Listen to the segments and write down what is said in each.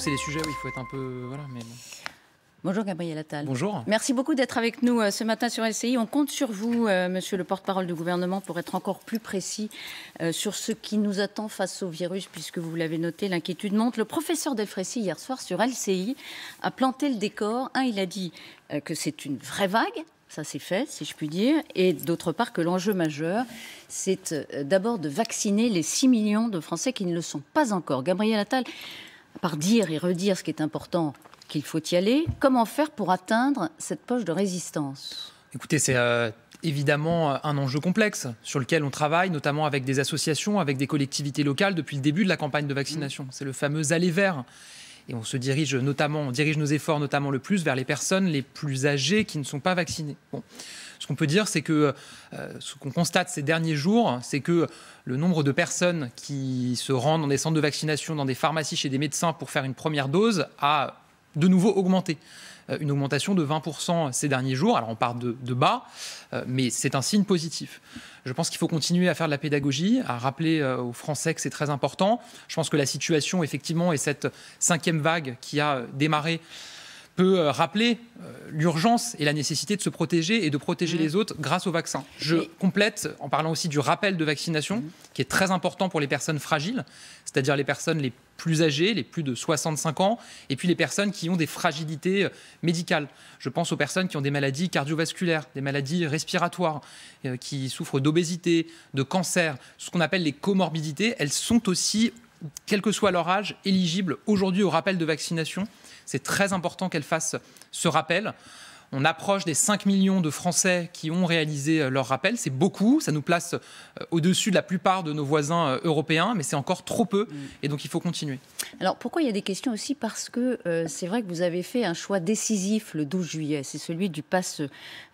c'est les sujets où il faut être un peu... Voilà, mais bon. Bonjour Gabriel Attal. Bonjour. Merci beaucoup d'être avec nous ce matin sur LCI. On compte sur vous, monsieur le porte-parole du gouvernement, pour être encore plus précis sur ce qui nous attend face au virus, puisque vous l'avez noté, l'inquiétude monte. Le professeur Delfraissy, hier soir sur LCI, a planté le décor. Il a dit que c'est une vraie vague. Ça, c'est fait, si je puis dire. Et d'autre part, que l'enjeu majeur, c'est d'abord de vacciner les 6 millions de Français qui ne le sont pas encore. Gabriel Attal, à part dire et redire ce qui est important, qu'il faut y aller, comment faire pour atteindre cette poche de résistance? Écoutez, c'est évidemment un enjeu complexe sur lequel on travaille, notamment avec des associations, avec des collectivités locales depuis le début de la campagne de vaccination. C'est le fameux aller vers. Et on dirige nos efforts notamment le plus vers les personnes les plus âgées qui ne sont pas vaccinées. Bon. Ce qu'on peut dire, c'est que ce qu'on constate ces derniers jours, c'est que le nombre de personnes qui se rendent dans des centres de vaccination, dans des pharmacies, chez des médecins pour faire une première dose a de nouveau augmenté. Une augmentation de 20% ces derniers jours. Alors on part de bas, mais c'est un signe positif. Je pense qu'il faut continuer à faire de la pédagogie, à rappeler aux Français que c'est très important. Je pense que la situation, effectivement, et cette 5e vague qui a démarré peut rappeler l'urgence et la nécessité de se protéger et de protéger les autres grâce au vaccin. Je complète en parlant aussi du rappel de vaccination, qui est très important pour les personnes fragiles, c'est-à-dire les personnes les plus âgées, les plus de 65 ans, et puis les personnes qui ont des fragilités médicales. Je pense aux personnes qui ont des maladies cardiovasculaires, des maladies respiratoires, qui souffrent d'obésité, de cancer, ce qu'on appelle les comorbidités. Elles sont aussi, quel que soit leur âge, éligibles aujourd'hui au rappel de vaccination. C'est très important qu'elles fassent ce rappel. On approche des 5 millions de Français qui ont réalisé leur rappel. C'est beaucoup, ça nous place au-dessus de la plupart de nos voisins européens, mais c'est encore trop peu, et donc il faut continuer. Alors pourquoi il y a des questions aussi? Parce que c'est vrai que vous avez fait un choix décisif le 12 juillet, c'est celui du pass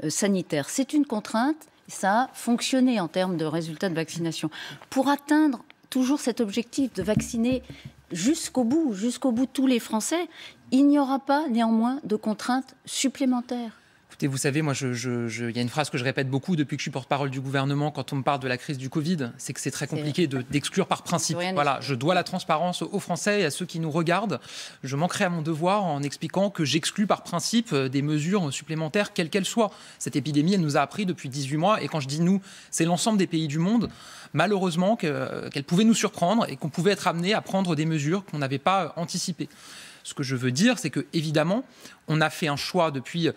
sanitaire. C'est une contrainte, ça a fonctionné en termes de résultats de vaccination. Pour atteindre toujours cet objectif de vacciner jusqu'au bout tous les Français, il n'y aura pas néanmoins de contraintes supplémentaires. Écoutez, vous savez, moi, il y a une phrase que je répète beaucoup depuis que je suis porte-parole du gouvernement quand on me parle de la crise du Covid, c'est que c'est très compliqué d'exclure par principe. Voilà, je dois la transparence aux Français et à ceux qui nous regardent. Je manquerai à mon devoir en expliquant que j'exclus par principe des mesures supplémentaires, quelles qu'elles soient. Cette épidémie, elle nous a appris depuis 18 mois, et quand je dis nous, c'est l'ensemble des pays du monde, malheureusement, qu'elle pouvait nous surprendre et qu'on pouvait être amené à prendre des mesures qu'on n'avait pas anticipées. Ce que je veux dire, c'est que évidemment, on a fait un choix depuis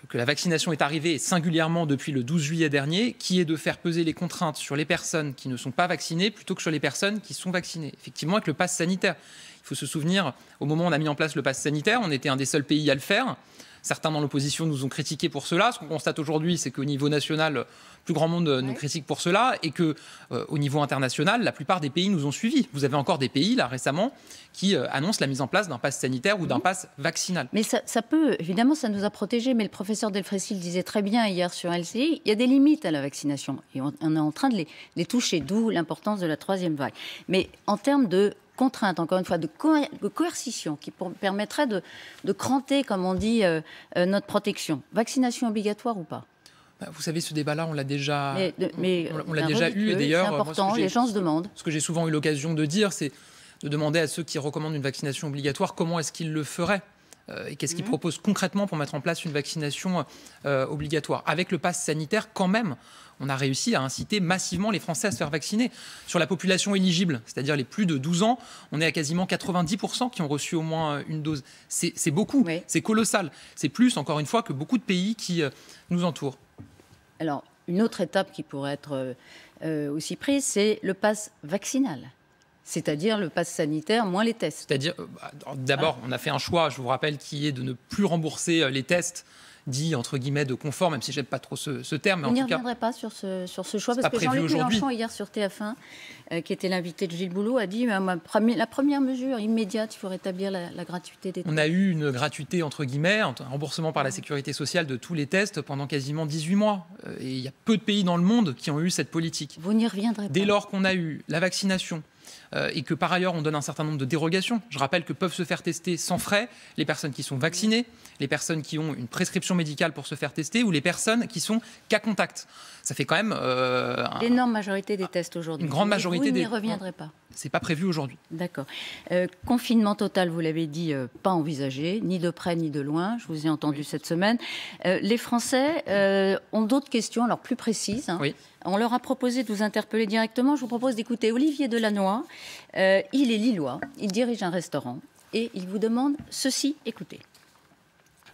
que la vaccination est arrivée, et singulièrement depuis le 12 juillet dernier, qui est de faire peser les contraintes sur les personnes qui ne sont pas vaccinées plutôt que sur les personnes qui sont vaccinées. Effectivement, avec le pass sanitaire, il faut se souvenir, au moment où on a mis en place le pass sanitaire, on était un des seuls pays à le faire. Certains dans l'opposition nous ont critiqués pour cela. Ce qu'on constate aujourd'hui, c'est qu'au niveau national, plus grand monde nous critique pour cela, et qu'au niveau international, la plupart des pays nous ont suivis. Vous avez encore des pays, là, récemment, qui annoncent la mise en place d'un pass sanitaire ou d'un pass vaccinal. Mais ça peut, évidemment, ça nous a protégés, mais le professeur Delfraissy le disait très bien hier sur LCI, il y a des limites à la vaccination, et on est en train de les toucher, d'où l'importance de la 3e vague. Mais en termes de contrainte, encore une fois, de coercition qui permettrait de cranter, comme on dit, notre protection. Vaccination obligatoire ou pas? Vous savez, ce débat-là, on l'a déjà, on l'a déjà eu. Et d'ailleurs, c'est important, moi, les gens se demandent. Ce que j'ai souvent eu l'occasion de dire, c'est de demander à ceux qui recommandent une vaccination obligatoire comment est-ce qu'ils le feraient. Et qu'est-ce qu'ils proposent concrètement pour mettre en place une vaccination obligatoire. Avec le pass sanitaire, quand même, on a réussi à inciter massivement les Français à se faire vacciner. Sur la population éligible, c'est-à-dire les plus de 12 ans, on est à quasiment 90% qui ont reçu au moins une dose. C'est beaucoup, c'est colossal. C'est plus, encore une fois, que beaucoup de pays qui nous entourent. Alors, une autre étape qui pourrait être aussi prise, c'est le pass vaccinal. C'est-à-dire le pass sanitaire moins les tests. C'est-à-dire, d'abord, on a fait un choix, je vous rappelle, qui est de ne plus rembourser les tests dits, entre guillemets, de confort, même si je n'aime pas trop ce terme. Mais on n'y reviendrait pas sur ce choix, parce que Jean-Luc Mélenchon, hier sur TF1, qui était l'invité de Gilles Boulot, a dit la première mesure immédiate, il faut rétablir la gratuité des tests. On a eu une gratuité, entre guillemets, un remboursement par la sécurité sociale de tous les tests pendant quasiment 18 mois. Et il y a peu de pays dans le monde qui ont eu cette politique. Vous n'y reviendrez pas. Dès lors qu'on a eu la vaccination, et que par ailleurs on donne un certain nombre de dérogations. Je rappelle que peuvent se faire tester sans frais les personnes qui sont vaccinées, les personnes qui ont une prescription médicale pour se faire tester ou les personnes qui sont cas contact. Ça fait quand même l'énorme majorité des tests aujourd'hui. Une grande majorité vous des. N'y reviendrez pas. C'est pas prévu aujourd'hui. D'accord. Confinement total, vous l'avez dit, pas envisagé, ni de près ni de loin. Je vous ai entendu cette semaine. Les Français ont d'autres questions, alors plus précises. Hein. Oui. On leur a proposé de vous interpeller directement. Je vous propose d'écouter Olivier Delannoy. Il est lillois, il dirige un restaurant et il vous demande ceci. Écoutez.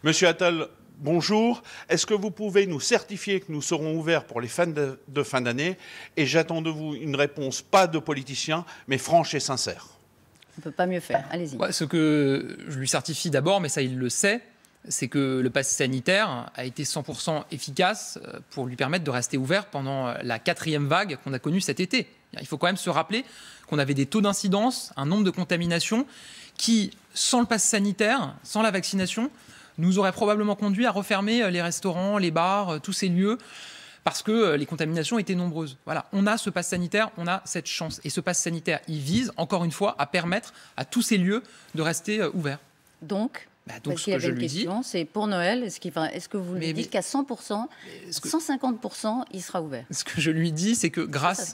Monsieur Attal, bonjour. Est-ce que vous pouvez nous certifier que nous serons ouverts pour les fêtes de fin d'année? Et j'attends de vous une réponse, pas de politicien, mais franche et sincère. On ne peut pas mieux faire. Allez-y. Ouais, ce que je lui certifie d'abord, mais ça il le sait, c'est que le pass sanitaire a été 100% efficace pour lui permettre de rester ouvert pendant la 4e vague qu'on a connue cet été. Il faut quand même se rappeler qu'on avait des taux d'incidence, un nombre de contaminations qui, sans le pass sanitaire, sans la vaccination, nous aurait probablement conduit à refermer les restaurants, les bars, tous ces lieux, parce que les contaminations étaient nombreuses. Voilà, on a ce pass sanitaire, on a cette chance. Et ce pass sanitaire, il vise, encore une fois, à permettre à tous ces lieux de rester ouverts. Donc, ce que je lui dis, c'est pour Noël, est-ce que vous lui dites qu'à 100%, 150%, il sera ouvert? Ce que je lui dis, c'est que grâce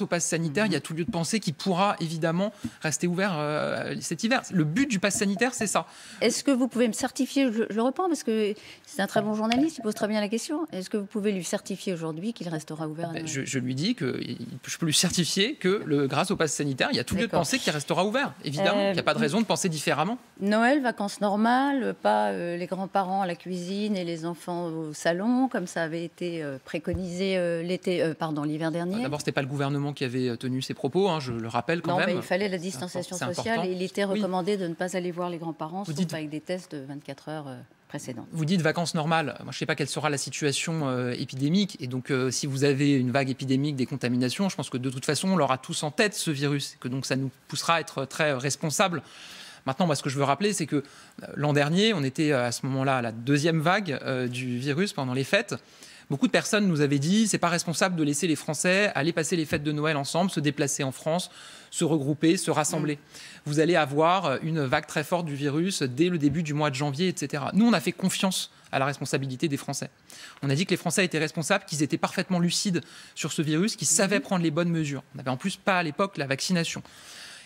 au pass sanitaire, il y a tout lieu de penser qu'il pourra évidemment rester ouvert cet hiver. Le but du pass sanitaire, c'est ça. Est-ce que vous pouvez me certifier, je le reprends parce que c'est un très bon journaliste, il pose très bien la question, est-ce que vous pouvez lui certifier aujourd'hui qu'il restera ouvert à Noël? Je lui dis que je peux lui certifier que grâce au pass sanitaire, il y a tout lieu de penser qu'il restera ouvert. Évidemment, il n'y a pas de raison de penser différemment. Noël, vacances normales, pas les grands-parents à la cuisine et les enfants au salon, comme ça avait été préconisé l'hiver dernier. D'abord, ce n'était pas le gouvernement qui avait tenu ces propos, hein, je le rappelle quand même. Mais il fallait la distanciation sociale et il était recommandé de ne pas aller voir les grands-parents, sauf avec des tests de 24 heures précédentes. Vous dites vacances normales. Moi, je ne sais pas quelle sera la situation épidémique. Et donc, si vous avez une vague épidémique des contaminations, je pense que de toute façon, on l'aura tous en tête, ce virus. Que donc, ça nous poussera à être très responsables. Maintenant, moi, ce que je veux rappeler, c'est que l'an dernier, on était à ce moment-là à la 2e vague du virus pendant les fêtes. Beaucoup de personnes nous avaient dit c'est pas responsable de laisser les Français aller passer les fêtes de Noël ensemble, se déplacer en France, se regrouper, se rassembler. Vous allez avoir une vague très forte du virus dès le début du mois de janvier, etc. Nous, on a fait confiance à la responsabilité des Français. On a dit que les Français étaient responsables, qu'ils étaient parfaitement lucides sur ce virus, qu'ils savaient prendre les bonnes mesures. On n'avait en plus pas à l'époque la vaccination.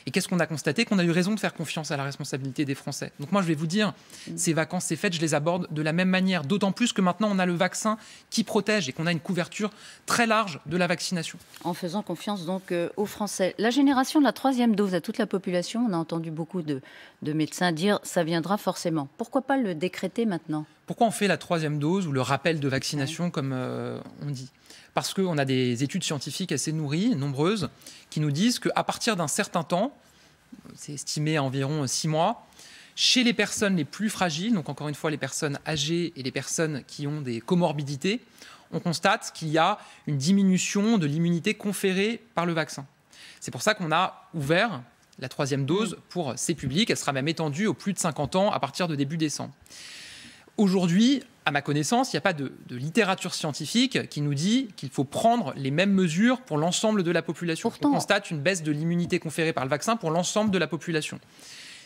Et qu'est-ce qu'on a constaté? Qu'on a eu raison de faire confiance à la responsabilité des Français. Donc moi, je vais vous dire, ces vacances, ces fêtes, je les aborde de la même manière. D'autant plus que maintenant, on a le vaccin qui protège et qu'on a une couverture très large de la vaccination. En faisant confiance donc aux Français. La génération de la 3e dose à toute la population, on a entendu beaucoup de médecins dire ça viendra forcément. Pourquoi pas le décréter maintenant? Pourquoi on fait la 3e dose ou le rappel de vaccination, comme on dit? Parce qu'on a des études scientifiques assez nourries, nombreuses, qui nous disent qu'à partir d'un certain temps, c'est estimé à environ 6 mois, chez les personnes les plus fragiles, donc encore une fois les personnes âgées et les personnes qui ont des comorbidités, on constate qu'il y a une diminution de l'immunité conférée par le vaccin. C'est pour ça qu'on a ouvert la 3e dose pour ces publics. Elle sera même étendue aux plus de 50 ans à partir de début décembre. Aujourd'hui, à ma connaissance, il n'y a pas de littérature scientifique qui nous dit qu'il faut prendre les mêmes mesures pour l'ensemble de la population. Pourtant, on constate une baisse de l'immunité conférée par le vaccin pour l'ensemble de la population.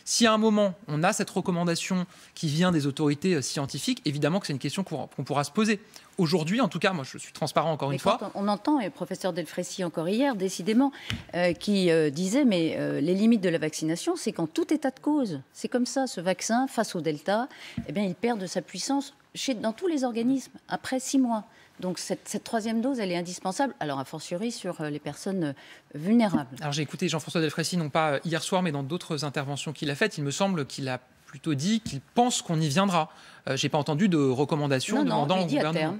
Si à un moment, on a cette recommandation qui vient des autorités scientifiques, évidemment que c'est une question qu'on pourra se poser. Aujourd'hui, en tout cas, moi je suis transparent encore une fois. On entend, et le professeur Delfraissy encore hier, décidément, qui disait, mais les limites de la vaccination, c'est qu'en tout état de cause, c'est comme ça, ce vaccin, face au Delta, eh bien, il perd de sa puissance dans tous les organismes, après 6 mois. Donc cette 3e dose, elle est indispensable, alors a fortiori sur les personnes vulnérables. Alors j'ai écouté Jean-François Delfraissy, non pas hier soir, mais dans d'autres interventions qu'il a faites. Il me semble qu'il a plutôt dit qu'il pense qu'on y viendra. Je n'ai pas entendu de recommandations demandant au gouvernement.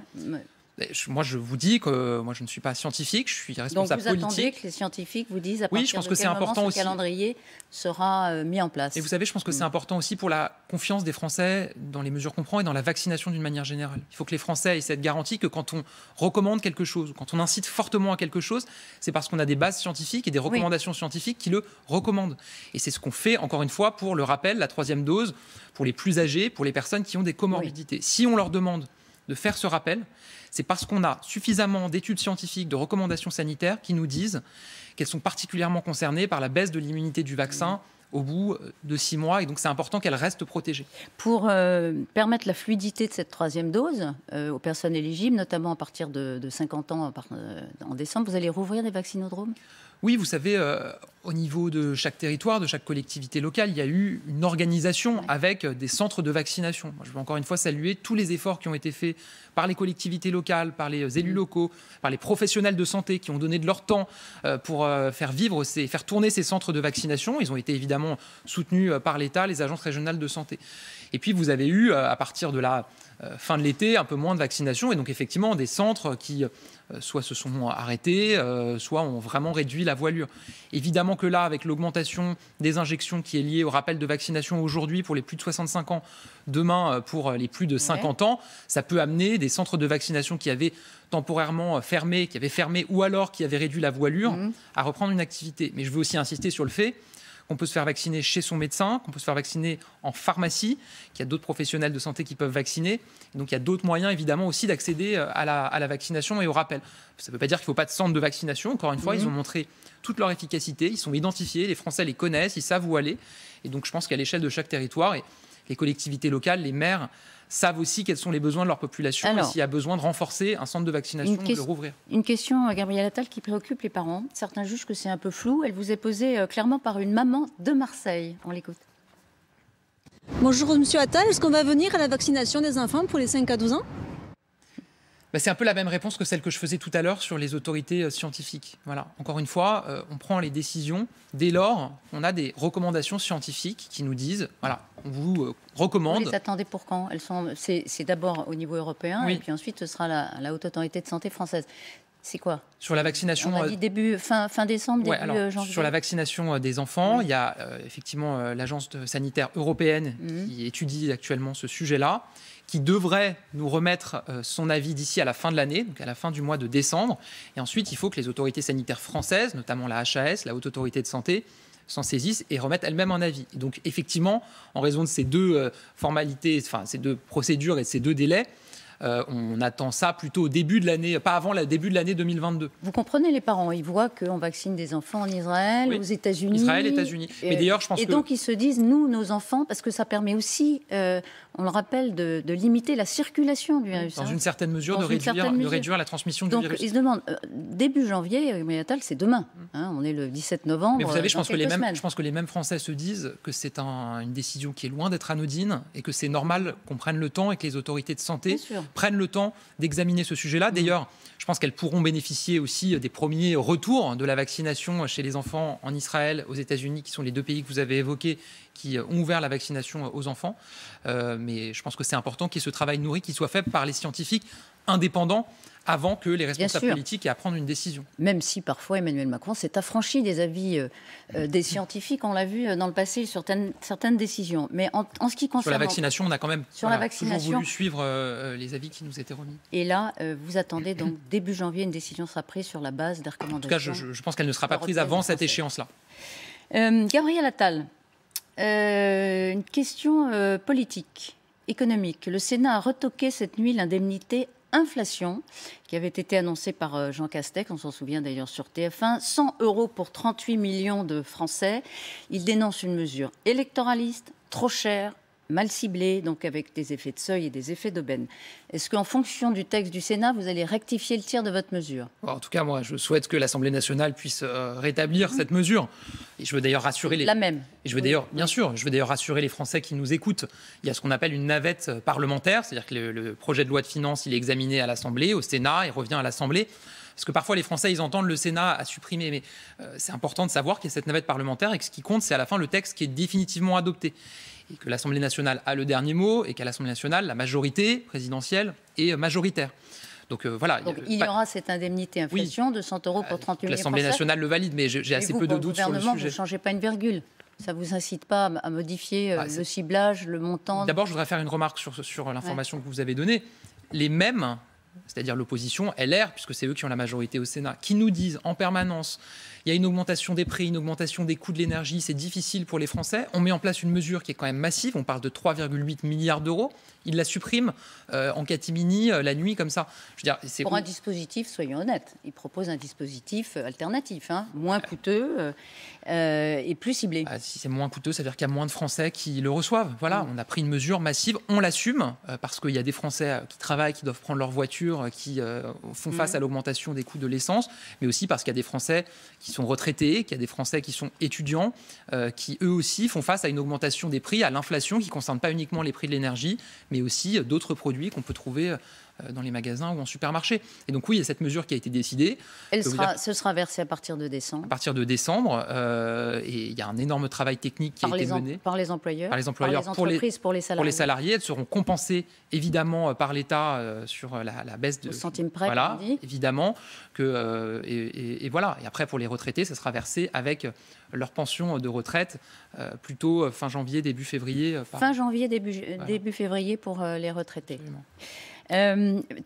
Moi, je vous dis que moi, je ne suis pas scientifique, je suis responsable politique. Donc, vous attendez que les scientifiques vous disent à partir de quel moment ce calendrier sera mis en place. Et vous savez, je pense que c'est important aussi pour la confiance des Français dans les mesures qu'on prend et dans la vaccination d'une manière générale. Il faut que les Français aient cette garantie que quand on recommande quelque chose, quand on incite fortement à quelque chose, c'est parce qu'on a des bases scientifiques et des recommandations scientifiques qui le recommandent. Et c'est ce qu'on fait, encore une fois, pour le rappel, la 3e dose, pour les plus âgés, pour les personnes qui ont des comorbidités. Si on leur demande de faire ce rappel, c'est parce qu'on a suffisamment d'études scientifiques, de recommandations sanitaires qui nous disent qu'elles sont particulièrement concernées par la baisse de l'immunité du vaccin au bout de 6 mois. Et donc, c'est important qu'elles restent protégées. Pour permettre la fluidité de cette 3e dose aux personnes éligibles, notamment à partir de 50 ans en décembre, vous allez rouvrir des vaccinodromes ? Oui, vous savez, au niveau de chaque territoire, de chaque collectivité locale, il y a eu une organisation avec des centres de vaccination. Je veux encore une fois saluer tous les efforts qui ont été faits par les collectivités locales, par les élus locaux, par les professionnels de santé qui ont donné de leur temps pour faire tourner ces centres de vaccination. Ils ont été évidemment soutenus par l'État, les agences régionales de santé. Et puis, vous avez eu, à partir de la fin de l'été, un peu moins de vaccination. Et donc, effectivement, des centres qui soit se sont arrêtés, soit ont vraiment réduit la voilure. Évidemment que là, avec l'augmentation des injections qui est liée au rappel de vaccination aujourd'hui pour les plus de 65 ans, demain pour les plus de 50 ans, ça peut amener des centres de vaccination qui avaient temporairement fermé, ou alors qui avaient réduit la voilure à reprendre une activité. Mais je veux aussi insister sur le fait qu'on peut se faire vacciner chez son médecin, qu'on peut se faire vacciner en pharmacie, qu'il y a d'autres professionnels de santé qui peuvent vacciner. Et donc il y a d'autres moyens évidemment aussi d'accéder à la vaccination et au rappel. Ça ne veut pas dire qu'il ne faut pas de centre de vaccination. Encore une fois, ils ont montré toute leur efficacité, ils sont identifiés, les Français les connaissent, ils savent où aller. Et donc je pense qu'à l'échelle de chaque territoire, et les collectivités locales, les maires, savent aussi quels sont les besoins de leur population. Alors, et s'il y a besoin de renforcer un centre de vaccination, de le rouvrir. Une question, Gabriel Attal, qui préoccupe les parents. Certains jugent que c'est un peu flou. Elle vous est posée clairement par une maman de Marseille. On l'écoute. Bonjour Monsieur Attal, est-ce qu'on va venir à la vaccination des enfants pour les 5 à 12 ans ? C'est un peu la même réponse que celle que je faisais tout à l'heure sur les autorités scientifiques. Voilà. Encore une fois, on prend les décisions dès lors qu'on a des recommandations scientifiques qui nous disent, voilà, on vous recommande. Vous les attendez pour quand ? C'est d'abord au niveau européen, et puis ensuite ce sera la Haute Autorité de Santé française. C'est quoi ? Sur la vaccination, on a dit fin décembre, début janvier. Sur la vaccination des enfants, il y a effectivement l'agence sanitaire européenne qui étudie actuellement ce sujet-là, qui devrait nous remettre son avis d'ici à la fin de l'année, donc à la fin du mois de décembre. Et ensuite, il faut que les autorités sanitaires françaises, notamment la HAS, la Haute Autorité de Santé, s'en saisissent et remettent elles-mêmes un avis. Et donc, effectivement, en raison de ces deux formalités, enfin ces deux procédures et ces deux délais, on attend ça plutôt au début de l'année, pas avant le début de l'année 2022. Vous comprenez les parents, ils voient qu'on vaccine des enfants en Israël, aux États-Unis. Israël, États-Unis. Mais d'ailleurs, je pense et donc ils se disent, nous, nos enfants, parce que ça permet aussi, on le rappelle, de limiter la circulation du virus. Dans une certaine mesure, de réduire la transmission du virus. Donc ils se demandent, début janvier, Gabriel Attal, c'est demain. On est le 17 novembre. Mais vous savez, je pense que les mêmes Français se disent que c'est une décision qui est loin d'être anodine et que c'est normal qu'on prenne le temps et que les autorités de santé prennent le temps d'examiner ce sujet-là. D'ailleurs, je pense qu'elles pourront bénéficier aussi des premiers retours de la vaccination chez les enfants en Israël, aux États-Unis, qui sont les deux pays que vous avez évoqués, qui ont ouvert la vaccination aux enfants. Mais je pense que c'est important qu'il y ait ce travail nourri qui soit fait par les scientifiques indépendants avant que les responsables politiques aient à prendre une décision. Même si parfois Emmanuel Macron s'est affranchi des avis des scientifiques, on l'a vu dans le passé sur certaines décisions. Mais en ce qui concerne... Sur la vaccination, on a quand même toujours voulu suivre les avis qui nous étaient remis. Et là, vous attendez donc début janvier, une décision sera prise sur la base des recommandations. En tout cas, je pense qu'elle ne sera pas prise avant cette échéance-là. Gabriel Attal, une question politique, économique. Le Sénat a retoqué cette nuit l'indemnité inflation qui avait été annoncée par Jean Castex, on s'en souvient d'ailleurs sur TF1, 100 € pour 38 millions de Français. Il dénonce une mesure électoraliste, trop chère, mal ciblée, donc avec des effets de seuil et des effets d'aubaine. Est-ce qu'en fonction du texte du Sénat, vous allez rectifier le tir de votre mesure ? En tout cas, moi, je souhaite que l'Assemblée nationale puisse rétablir cette mesure. Et je veux d'ailleurs rassurer la même. Et je veux d'ailleurs, bien sûr, je veux d'ailleurs rassurer les Français qui nous écoutent. Il y a ce qu'on appelle une navette parlementaire, c'est-à-dire que le projet de loi de finances, il est examiné à l'Assemblée, au Sénat, il revient à l'Assemblée. Parce que parfois, les Français, ils entendent le Sénat à supprimer. Mais c'est important de savoir qu'il y a cette navette parlementaire et que ce qui compte, c'est à la fin le texte qui est définitivement adopté. Et que l'Assemblée nationale a le dernier mot et qu'à l'Assemblée nationale, la majorité présidentielle est majoritaire. Donc voilà. Donc il y aura cette indemnité inflation de 100 € pour 38 millions. L'Assemblée nationale le valide, mais j'ai assez peu de doutes sur le sujet. Vous ne changez pas une virgule. Ça ne vous incite pas à modifier le ciblage, le montant ? D'abord, je voudrais faire une remarque sur l'information que vous avez donnée. Les mêmes, c'est-à-dire l'opposition, LR, puisque c'est eux qui ont la majorité au Sénat, qui nous disent en permanence Il y a une augmentation des prix, une augmentation des coûts de l'énergie, c'est difficile pour les Français. On met en place une mesure qui est quand même massive, on parle de 3,8 milliards d'euros. Il la supprime en catimini, la nuit, comme ça. Je veux dire, pour un dispositif, soyons honnêtes, il propose un dispositif alternatif, moins coûteux et plus ciblé. Si c'est moins coûteux, ça veut dire qu'il y a moins de Français qui le reçoivent. Voilà, on a pris une mesure massive, on l'assume, parce qu'il y a des Français qui travaillent, qui doivent prendre leur voiture, qui font face à l'augmentation des coûts de l'essence, mais aussi parce qu'il y a des Français qui sont retraités, qu'il y a des Français qui sont étudiants, qui eux aussi font face à une augmentation des prix, à l'inflation qui ne concerne pas uniquement les prix de l'énergie, mais aussi d'autres produits qu'on peut trouver dans les magasins ou en supermarché. Et donc oui, il y a cette mesure qui a été décidée. Ce sera versé à partir de décembre. À partir de décembre, et il y a un énorme travail technique qui a été mené. Par les employeurs, par les entreprises, pour les salariés. Pour les salariés, elles seront compensées évidemment par l'État sur la baisse de... Au centime près, voilà, comme on dit. évidemment. Et voilà. Et après, pour les retraités, ça sera versé avec leur pension de retraite plutôt fin janvier, début février. Fin janvier, début février pour les retraités. Absolument.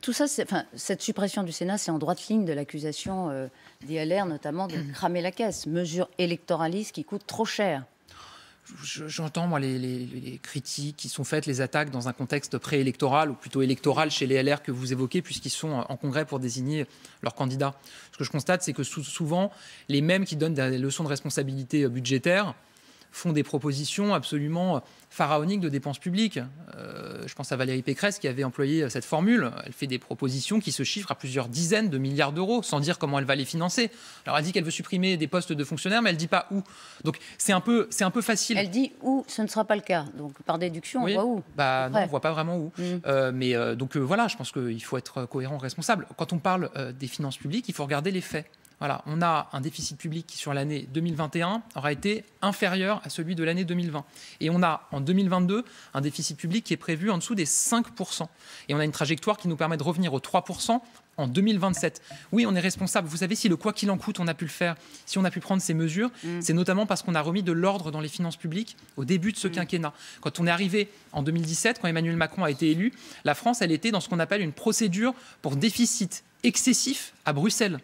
Tout ça, cette suppression du Sénat, c'est en droite ligne de l'accusation des LR, notamment de cramer la caisse. Mesure électoraliste qui coûte trop cher. J'entends, moi, les critiques qui sont faites, les attaques dans un contexte préélectoral, ou plutôt électoral chez les LR que vous évoquez, puisqu'ils sont en congrès pour désigner leurs candidats. Ce que je constate, c'est que souvent, les mêmes qui donnent des leçons de responsabilité budgétaire font des propositions absolument pharaoniques de dépenses publiques. Je pense à Valérie Pécresse qui avait employé cette formule. Elle fait des propositions qui se chiffrent à plusieurs dizaines de milliards d'euros, sans dire comment elle va les financer. Alors elle dit qu'elle veut supprimer des postes de fonctionnaires, mais elle ne dit pas où. Donc c'est un peu facile. Elle dit où, ce ne sera pas le cas. Donc par déduction, oui, on voit où. Non, on ne voit pas vraiment où. Donc voilà, je pense qu'il faut être cohérent, responsable. Quand on parle des finances publiques, il faut regarder les faits. Voilà, on a un déficit public qui, sur l'année 2021, aura été inférieur à celui de l'année 2020. Et on a, en 2022, un déficit public qui est prévu en dessous des 5%. Et on a une trajectoire qui nous permet de revenir aux 3% en 2027. Oui, on est responsable. Vous savez, si le quoi qu'il en coûte, on a pu le faire, si on a pu prendre ces mesures, c'est notamment parce qu'on a remis de l'ordre dans les finances publiques au début de ce quinquennat. Quand on est arrivé en 2017, quand Emmanuel Macron a été élu, la France, elle était dans ce qu'on appelle une procédure pour déficit excessif à Bruxelles.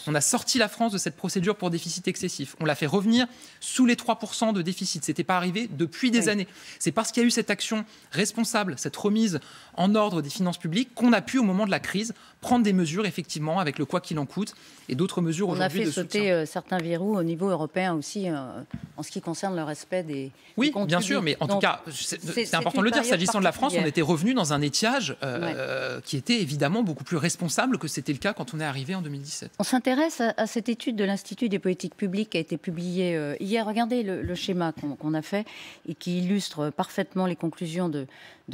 On a sorti la France de cette procédure pour déficit excessif. On l'a fait revenir sous les 3% de déficit. Ce n'était pas arrivé depuis des années. C'est parce qu'il y a eu cette action responsable, cette remise en ordre des finances publiques, qu'on a pu, au moment de la crise, prendre des mesures, effectivement, avec le quoi qu'il en coûte et d'autres mesures aujourd'hui de soutien. On a fait sauter certains verrous au niveau européen aussi, en ce qui concerne le respect des Oui, comptes bien sûr, publics. mais en tout cas, c'est important de le dire. S'agissant de la France, on était revenu dans un étiage qui était évidemment beaucoup plus responsable que c'était le cas quand on est arrivé en 2017. On s'intéresse à cette étude de l'Institut des politiques publiques qui a été publiée hier. Regardez le schéma qu'on a fait et qui illustre parfaitement les conclusions de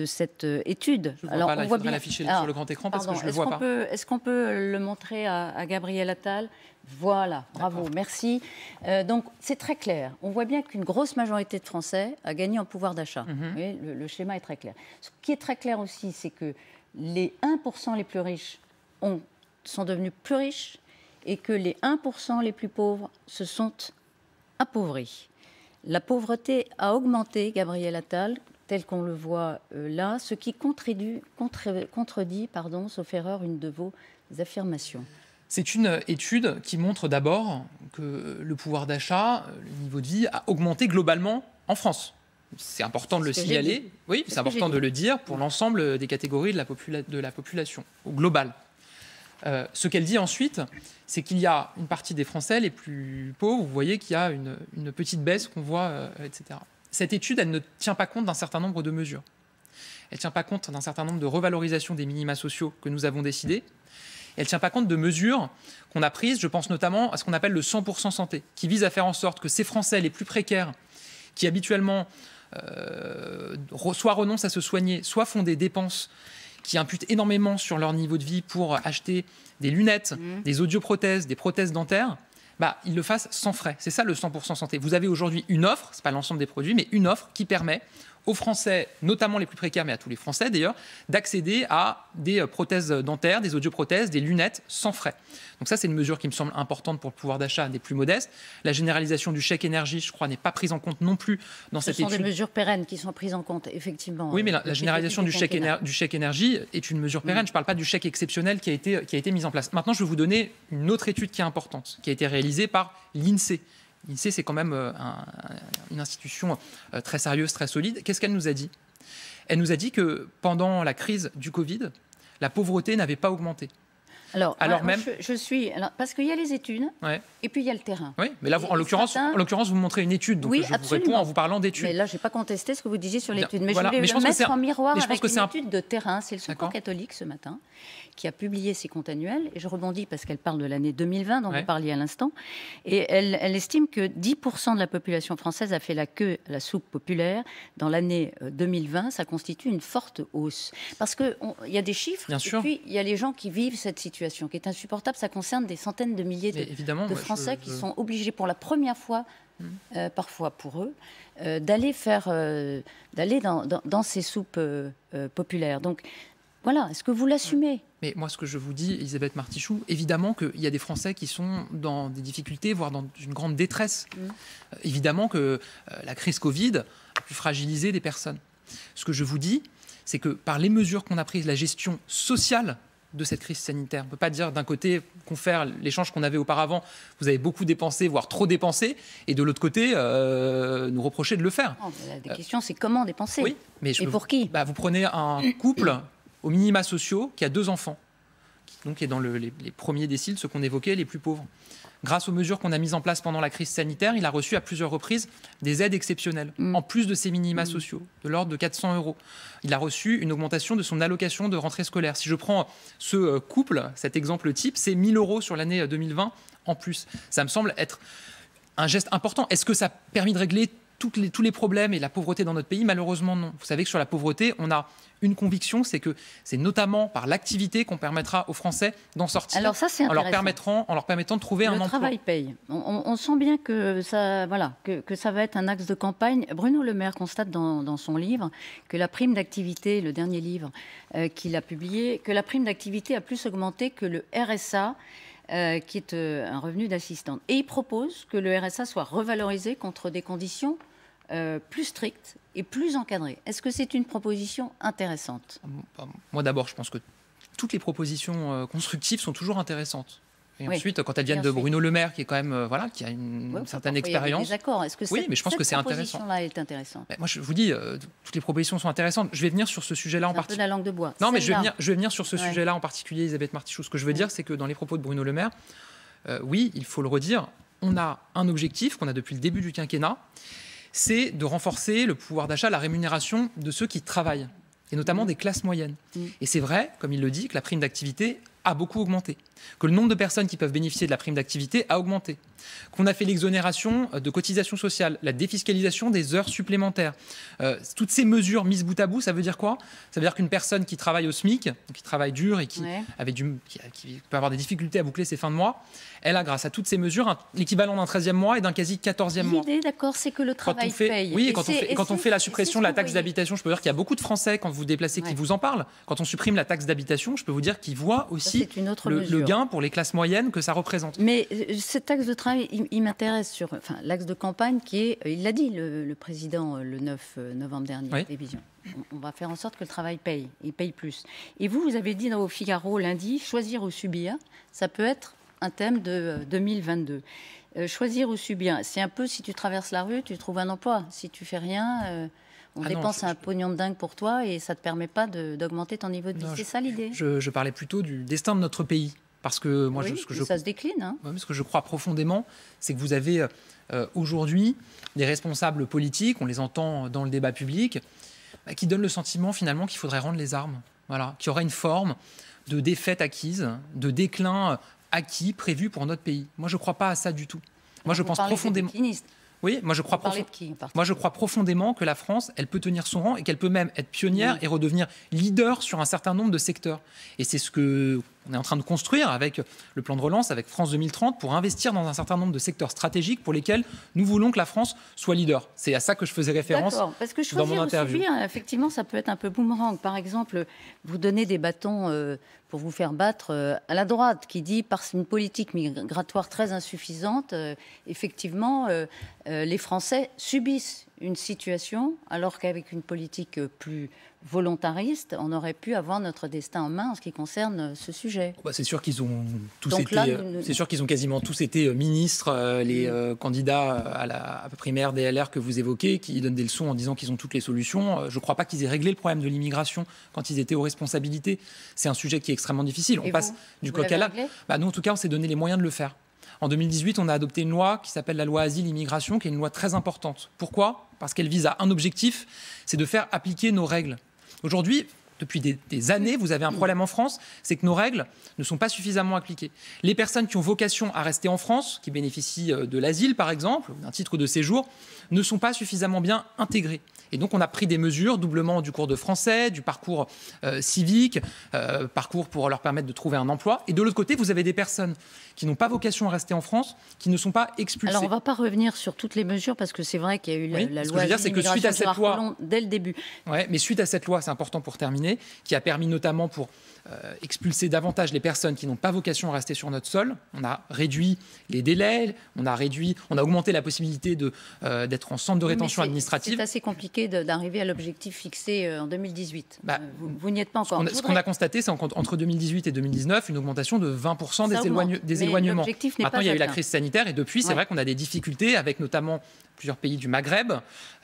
cette étude. Je vois pas, là, il faudrait l'afficher sur le grand écran parce que je ne le vois pas. Est-ce qu'on peut le montrer à Gabriel Attal ? Voilà, bravo, merci. Donc c'est très clair. On voit bien qu'une grosse majorité de Français a gagné en pouvoir d'achat. Le schéma est très clair. Ce qui est très clair aussi, c'est que les 1% les plus riches sont devenus plus riches et que les 1% les plus pauvres se sont appauvris. La pauvreté a augmenté, Gabriel Attal, tel qu'on le voit là, ce qui contredit, sauf erreur, une de vos affirmations. C'est une étude qui montre d'abord que le pouvoir d'achat, le niveau de vie a augmenté globalement en France. C'est important de le signaler. Oui, c'est important de le dire pour l'ensemble des catégories de la population, au global. Ce qu'elle dit ensuite, c'est qu'il y a une partie des Français les plus pauvres, vous voyez qu'il y a une petite baisse qu'on voit, etc. Cette étude, elle ne tient pas compte d'un certain nombre de mesures. Elle ne tient pas compte d'un certain nombre de revalorisations des minima sociaux que nous avons décidées. Elle ne tient pas compte de mesures qu'on a prises, je pense notamment à ce qu'on appelle le 100% santé, qui vise à faire en sorte que ces Français les plus précaires, qui habituellement soit renoncent à se soigner, soit font des dépenses qui imputent énormément sur leur niveau de vie pour acheter des lunettes, des audioprothèses, des prothèses dentaires, ils le fassent sans frais. C'est ça le 100% santé. Vous avez aujourd'hui une offre, ce n'est pas l'ensemble des produits, mais une offre qui permet aux Français, notamment les plus précaires, mais à tous les Français d'ailleurs, d'accéder à des prothèses dentaires, des audioprothèses, des lunettes sans frais. Donc ça, c'est une mesure qui me semble importante pour le pouvoir d'achat des plus modestes. La généralisation du chèque énergie, je crois, n'est pas prise en compte non plus dans cette étude. Ce sont des mesures pérennes qui sont prises en compte, effectivement. Oui, mais la généralisation du chèque énergie est une mesure pérenne. Je ne parle pas du chèque exceptionnel qui a été mis en place. Maintenant, je vais vous donner une autre étude qui est importante, qui a été réalisée par l'INSEE. L'INSEE, c'est quand même une institution très sérieuse, très solide. Qu'est-ce qu'elle nous a dit ? Elle nous a dit que pendant la crise du Covid, la pauvreté n'avait pas augmenté. Alors même, parce qu'il y a les études, et puis il y a le terrain. Oui, mais là, en l'occurrence, vous me montrez une étude, donc je vous réponds en vous parlant d'études. Mais là, je n'ai pas contesté ce que vous disiez sur l'étude, mais voilà. je voulais le mettre en miroir avec une étude de terrain. C'est le Secours catholique ce matin qui a publié ses comptes annuels, et je rebondis parce qu'elle parle de l'année 2020 dont vous parliez à l'instant, et elle estime que 10% de la population française a fait la queue à la soupe populaire. Dans l'année 2020, ça constitue une forte hausse. Parce qu'il y a des chiffres, et puis il y a les gens qui vivent cette situation qui est insupportable. Ça concerne des centaines de milliers de Français qui sont obligés pour la première fois, parfois pour eux, d'aller dans ces soupes populaires. Donc voilà, est-ce que vous l'assumez ? Mais moi, ce que je vous dis, Elisabeth Martichoux, évidemment qu'il y a des Français qui sont dans des difficultés, voire dans une grande détresse. Évidemment que la crise Covid a pu fragiliser des personnes. Ce que je vous dis, c'est que par les mesures qu'on a prises, la gestion sociale de cette crise sanitaire, on ne peut pas dire d'un côté confère l'échange qu'on avait auparavant, vous avez beaucoup dépensé, voire trop dépensé, et de l'autre côté, nous reprocher de le faire. Non, la question, c'est comment dépenser ? Oui, mais pour qui ? Vous prenez un couple aux minima sociaux qui a 2 enfants, donc qui est dans les premiers déciles, ceux qu'on évoquait, les plus pauvres. Grâce aux mesures qu'on a mises en place pendant la crise sanitaire, il a reçu à plusieurs reprises des aides exceptionnelles, en plus de ses minima sociaux, de l'ordre de 400 €. Il a reçu une augmentation de son allocation de rentrée scolaire. Si je prends ce couple, cet exemple type, c'est 1 000 € sur l'année 2020 en plus. Ça me semble être un geste important. Est-ce que ça a permis de régler tous les problèmes et la pauvreté dans notre pays? Malheureusement, non. Vous savez que sur la pauvreté, on a une conviction, c'est que c'est notamment par l'activité qu'on permettra aux Français d'en sortir. Alors ça, c'est intéressant. En leur permettant de trouver un emploi. Le travail paye. On sent bien que ça va être un axe de campagne. Bruno Le Maire constate dans son livre que la prime d'activité, le dernier livre qu'il a publié, que la prime d'activité a plus augmenté que le RSA, qui est un revenu d'assistante. Et il propose que le RSA soit revalorisé contre des conditions plus strictes et plus encadrées. Est-ce que c'est une proposition intéressante ? Moi d'abord, je pense que toutes les propositions constructives sont toujours intéressantes. Et ensuite, quand elles viennent de Bruno Le Maire, qui est quand même qui a une certaine expérience. D'accord. Est-ce que mais je pense que c'est intéressant. Cette proposition-là est intéressante. Moi, je vous dis, toutes les propositions sont intéressantes. Je vais venir sur ce sujet-là en particulier. Un peu la langue de bois. Non, mais je vais venir sur ce sujet-là en particulier, Elisabeth Martichoux. Ce que je veux dire, c'est que dans les propos de Bruno Le Maire, oui, il faut le redire, on a un objectif qu'on a depuis le début du quinquennat, c'est de renforcer le pouvoir d'achat, la rémunération de ceux qui travaillent, et notamment des classes moyennes. Et c'est vrai, comme il le dit, que la prime d'activité a beaucoup augmenté, que le nombre de personnes qui peuvent bénéficier de la prime d'activité a augmenté, qu'on a fait l'exonération de cotisations sociales, la défiscalisation des heures supplémentaires. Toutes ces mesures mises bout à bout, ça veut dire quoi ? Ça veut dire qu'une personne qui travaille au SMIC, qui travaille dur et qui peut avoir des difficultés à boucler ses fins de mois, elle a, grâce à toutes ces mesures, l'équivalent d'un 13e mois et d'un quasi 14e mois. L'idée, d'accord, c'est que le travail paye. Oui, et quand on fait la suppression de la taxe d'habitation, je peux vous dire qu'il y a beaucoup de Français, quand vous vous déplacez, qui vous en parlent. Quand on supprime la taxe d'habitation, je peux vous dire qu'ils voient aussi le gain pour les classes moyennes que ça représente. Mais cette taxe de travail, il m'intéresse sur l'axe de campagne qui est, il l'a dit le président le 9 novembre dernier, à la télévision. On va faire en sorte que le travail paye, il paye plus. Et vous avez dit au Figaro lundi, choisir ou subir, ça peut être un thème de 2022. Choisir ou subir, c'est un peu si tu traverses la rue, tu trouves un emploi. Si tu fais rien, on dépense un pognon de dingue pour toi et ça ne te permet pas d'augmenter ton niveau de vie. C'est ça l'idée. Je parlais plutôt du destin de notre pays. Parce que moi, ça se décline. Hein. Ce que je crois profondément, c'est que vous avez aujourd'hui des responsables politiques, on les entend dans le débat public, qui donnent le sentiment finalement qu'il faudrait rendre les armes. Voilà, qu'il y aurait une forme de défaite acquise, de déclin acquis, prévu pour notre pays. Moi, je ne crois pas à ça du tout. Moi, je pense profondément. Oui, moi je crois profondément que la France, elle peut tenir son rang et qu'elle peut même être pionnière et redevenir leader sur un certain nombre de secteurs. Et c'est ce que On est en train de construire avec le plan de relance, avec France 2030, pour investir dans un certain nombre de secteurs stratégiques pour lesquels nous voulons que la France soit leader. C'est à ça que je faisais référence parce que dans mon interview. Subir, effectivement, ça peut être un peu boomerang. Par exemple, vous donnez des bâtons pour vous faire battre à la droite, qui dit, par une politique migratoire très insuffisante, effectivement, les Français subissent une situation, alors qu'avec une politique plus volontariste, on aurait pu avoir notre destin en main en ce qui concerne ce sujet. C'est sûr qu'ils ont tous c'est sûr qu'ils ont quasiment tous été ministres, les candidats à la primaire DLR que vous évoquez, qui donnent des leçons en disant qu'ils ont toutes les solutions. Je ne crois pas qu'ils aient réglé le problème de l'immigration quand ils étaient aux responsabilités. C'est un sujet qui est extrêmement difficile. On passe du coq à l'âne. Nous, en tout cas, on s'est donné les moyens de le faire. En 2018, on a adopté une loi qui s'appelle la loi Asile-Immigration, qui est une loi très importante. Pourquoi ? Parce qu'elle vise à un objectif, c'est de faire appliquer nos règles. Aujourd'hui, depuis des années, vous avez un problème en France, c'est que nos règles ne sont pas suffisamment appliquées. Les personnes qui ont vocation à rester en France, qui bénéficient de l'asile par exemple, d'un titre de séjour, ne sont pas suffisamment bien intégrées. Et donc on a pris des mesures, doublement du cours de français, du parcours civique, parcours pour leur permettre de trouver un emploi. Et de l'autre côté, vous avez des personnes qui n'ont pas vocation à rester en France, qui ne sont pas expulsées. Alors on ne va pas revenir sur toutes les mesures, parce que c'est vrai qu'il y a eu la loi. Ce que je veux dire, c'est que suite à cette loi, dès le début. Ouais, mais suite à cette loi, c'est important pour terminer, qui a permis notamment pour expulser davantage les personnes qui n'ont pas vocation à rester sur notre sol. On a réduit les délais, on a augmenté la possibilité d'être en centre de rétention administrative. C'est assez compliqué d'arriver à l'objectif fixé en 2018. Vous n'y êtes pas encore. Ce qu'on a constaté, c'est entre 2018 et 2019, une augmentation de 20% des éloignements. Maintenant, il y a eu la crise sanitaire et depuis, c'est vrai qu'on a des difficultés avec notamment plusieurs pays du Maghreb.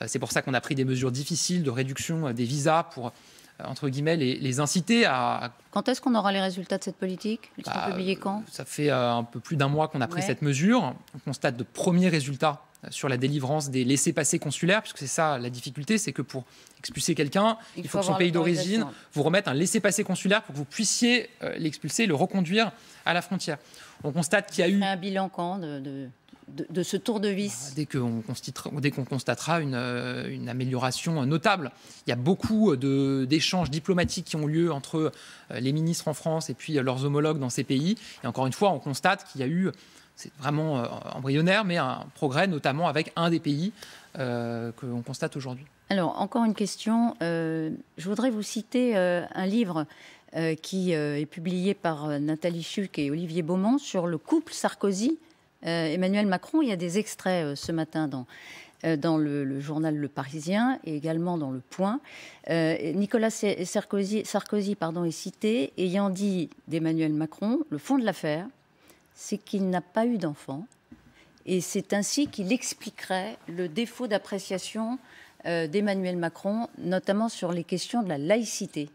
C'est pour ça qu'on a pris des mesures difficiles de réduction des visas pour entre guillemets, les inciter à... Quand est-ce qu'on aura les résultats de cette politique ? Ils seront publiés quand ? Ça fait un peu plus d'un mois qu'on a pris cette mesure. On constate de premiers résultats sur la délivrance des laissez-passer consulaires, puisque c'est ça la difficulté, c'est que pour expulser quelqu'un, il faut que son pays d'origine vous remette un laissez-passer consulaire pour que vous puissiez l'expulser, le reconduire à la frontière. On constate qu'il y a eu... un bilan quand de ce tour de vis? Dès qu'on constatera une amélioration notable. Il y a beaucoup d'échanges diplomatiques qui ont lieu entre les ministres en France et puis leurs homologues dans ces pays. Et encore une fois, on constate qu'il y a eu, c'est vraiment embryonnaire, mais un progrès, notamment avec un des pays qu'on constate aujourd'hui. Alors, encore une question. Je voudrais vous citer un livre qui est publié par Nathalie Chuc et Olivier Beaumont sur le couple Sarkozy Emmanuel Macron. Il y a des extraits ce matin dans le journal Le Parisien et également dans Le Point. Nicolas Sarkozy est cité, ayant dit d'Emmanuel Macron, le fond de l'affaire, c'est qu'il n'a pas eu d'enfant. Et c'est ainsi qu'il expliquerait le défaut d'appréciation d'Emmanuel Macron, notamment sur les questions de la laïcité.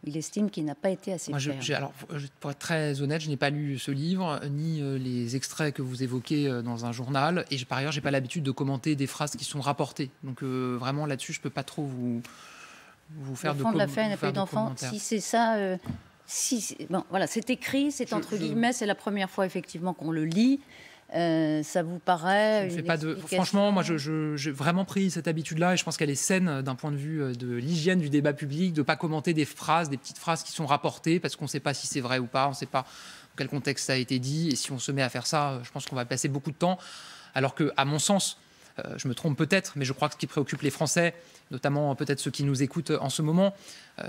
Il estime qu'il n'a pas été assez clair. Alors, pour être très honnête, je n'ai pas lu ce livre, ni les extraits que vous évoquez dans un journal. Et par ailleurs, je n'ai pas l'habitude de commenter des phrases qui sont rapportées. Donc, vraiment, là-dessus, je ne peux pas trop vous faire de commentaires. Le fond de l'affaire n'a pas eu d'enfant. Si c'est ça... bon, voilà, c'est écrit, c'est entre guillemets, c'est la première fois, effectivement, qu'on le lit. Ça vous paraît Franchement, moi, j'ai vraiment pris cette habitude-là et je pense qu'elle est saine d'un point de vue de l'hygiène du débat public, de ne pas commenter des petites phrases qui sont rapportées parce qu'on ne sait pas si c'est vrai ou pas, on ne sait pas dans quel contexte ça a été dit. Et si on se met à faire ça, je pense qu'on va passer beaucoup de temps. Alors qu'à mon sens, je me trompe peut-être, mais je crois que ce qui préoccupe les Français, notamment peut-être ceux qui nous écoutent en ce moment,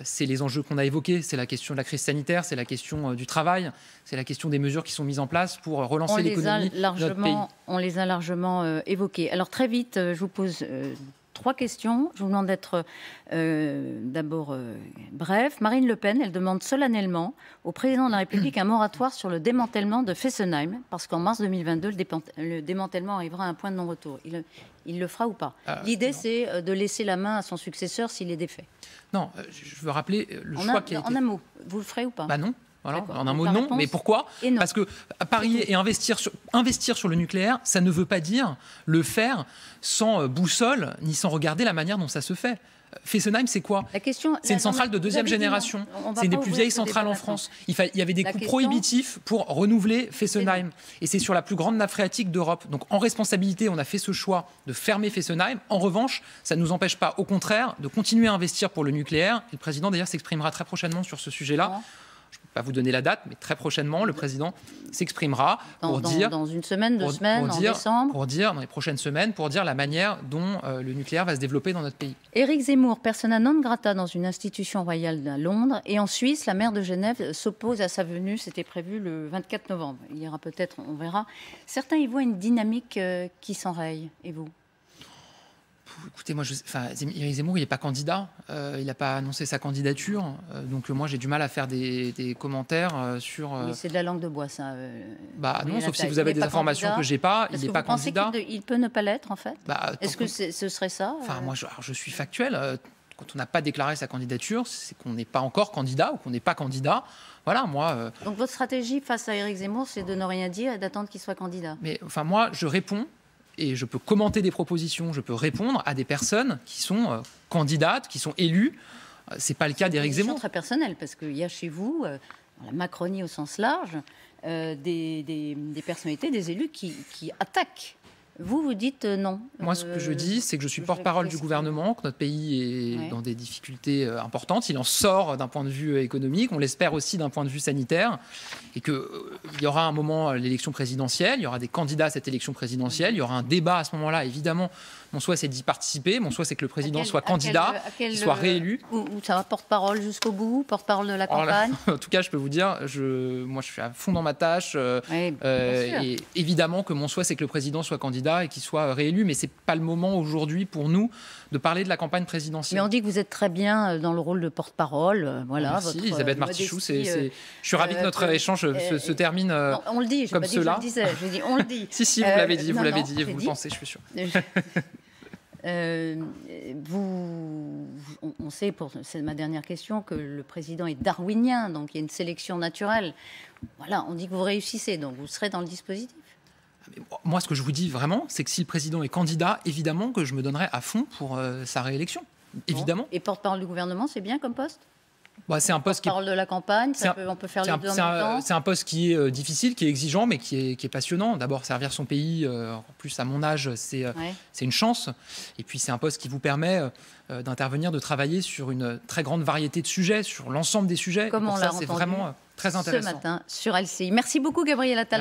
c'est les enjeux qu'on a évoqués, c'est la question de la crise sanitaire, c'est la question du travail, c'est la question des mesures qui sont mises en place pour relancer l'économie de notre pays. On les a largement évoqués. Alors très vite, je vous pose 3 questions. Je vous demande d'être d'abord bref. Marine Le Pen, elle demande solennellement au président de la République un moratoire sur le démantèlement de Fessenheim, parce qu'en mars 2022, le démantèlement arrivera à un point de non-retour. Il le fera ou pas? L'idée, c'est de laisser la main à son successeur s'il est défait. Non, je veux rappeler le choix qui a été... En un mot, vous le ferez ou pas? Non. Voilà, en un mot, non. Mais pourquoi? Parce que parier et investir sur le nucléaire, ça ne veut pas dire le faire sans boussole ni sans regarder la manière dont ça se fait. Fessenheim, c'est quoi? C'est une centrale de deuxième génération. C'est une des plus vieilles centrales en France. Il y avait des coûts prohibitifs pour renouveler Fessenheim. Et c'est sur la plus grande nappe phréatique d'Europe. Donc en responsabilité, on a fait ce choix de fermer Fessenheim. En revanche, ça ne nous empêche pas, au contraire, de continuer à investir pour le nucléaire. Et le président, d'ailleurs, s'exprimera très prochainement sur ce sujet-là. je ne peux pas vous donner la date, mais très prochainement, le président s'exprimera pour dire... Dans une semaine, 2 semaines, en décembre. Pour dire, dans les prochaines semaines, pour dire la manière dont le nucléaire va se développer dans notre pays. Éric Zemmour, persona non grata dans une institution royale à Londres. Et en Suisse, la maire de Genève s'oppose à sa venue. C'était prévu le 24 novembre. Il y aura peut-être, on verra. Certains y voient une dynamique qui s'enraye. Et vous ? Écoutez, moi, Éric Zemmour, il n'est pas candidat. Il n'a pas annoncé sa candidature. Donc, moi, j'ai du mal à faire des commentaires sur... Oui, c'est de la langue de bois, ça. Non, sauf si vous avez des informations que je n'ai pas. Il n'est pas candidat. Il peut ne pas l'être, en fait. Est-ce que ce serait ça Moi, je suis factuel. Quand on n'a pas déclaré sa candidature, c'est qu'on n'est pas encore candidat ou qu'on n'est pas candidat. Voilà, moi... Donc, votre stratégie face à Éric Zemmour, c'est de ne rien dire et d'attendre qu'il soit candidat. Mais moi, je réponds. Et je peux commenter des propositions, je peux répondre à des personnes qui sont candidates, qui sont élues. Ce n'est pas le cas d'Éric Zemmour. C'est très personnel, parce qu'il y a chez vous, dans la Macronie au sens large, des personnalités, des élus qui attaquent. Vous dites non. Moi, ce que je dis, c'est que je suis porte-parole du gouvernement, que notre pays est dans des difficultés importantes. Il en sort d'un point de vue économique, on l'espère aussi d'un point de vue sanitaire, et qu'il y aura un moment l'élection présidentielle, il y aura des candidats à cette élection présidentielle, il y aura un débat à ce moment-là, évidemment. Mon souhait, c'est d'y participer. Mon souhait, c'est que le président soit candidat, qu'il soit réélu. Où ça va, porte-parole jusqu'au bout, porte-parole de la campagne. En tout cas, je peux vous dire, moi, je suis à fond dans ma tâche. Et évidemment que mon souhait, c'est que le président soit candidat et qu'il soit réélu. Mais ce n'est pas le moment aujourd'hui pour nous de parler de la campagne présidentielle. Mais on dit que vous êtes très bien dans le rôle de porte-parole. Voilà, merci, Elisabeth Martichoux. Je suis ravi que notre échange se termine non, on le dit, comme cela. Je le disais, je dis, on le dit. Si, vous l'avez dit, vous le pensez, je suis sûr. On sait, c'est ma dernière question, que le président est darwinien, donc il y a une sélection naturelle. Voilà, on dit que vous réussissez, donc vous serez dans le dispositif. Moi, ce que je vous dis vraiment, c'est que si le président est candidat, évidemment que je me donnerai à fond pour sa réélection. Évidemment. Bon. Et porte-parole du gouvernement, c'est bien comme poste ? C'est un poste porte-parole de la campagne, on peut faire les deux en même temps. C'est un poste qui est difficile, qui est exigeant, mais qui est passionnant. D'abord, servir son pays, en plus à mon âge, c'est une chance. Et puis, c'est un poste qui vous permet d'intervenir, de travailler sur une très grande variété de sujets, sur l'ensemble des sujets. Comme on l'a entendu c'est vraiment très intéressant. Ce matin sur LCI. Merci beaucoup, Gabriel Attal.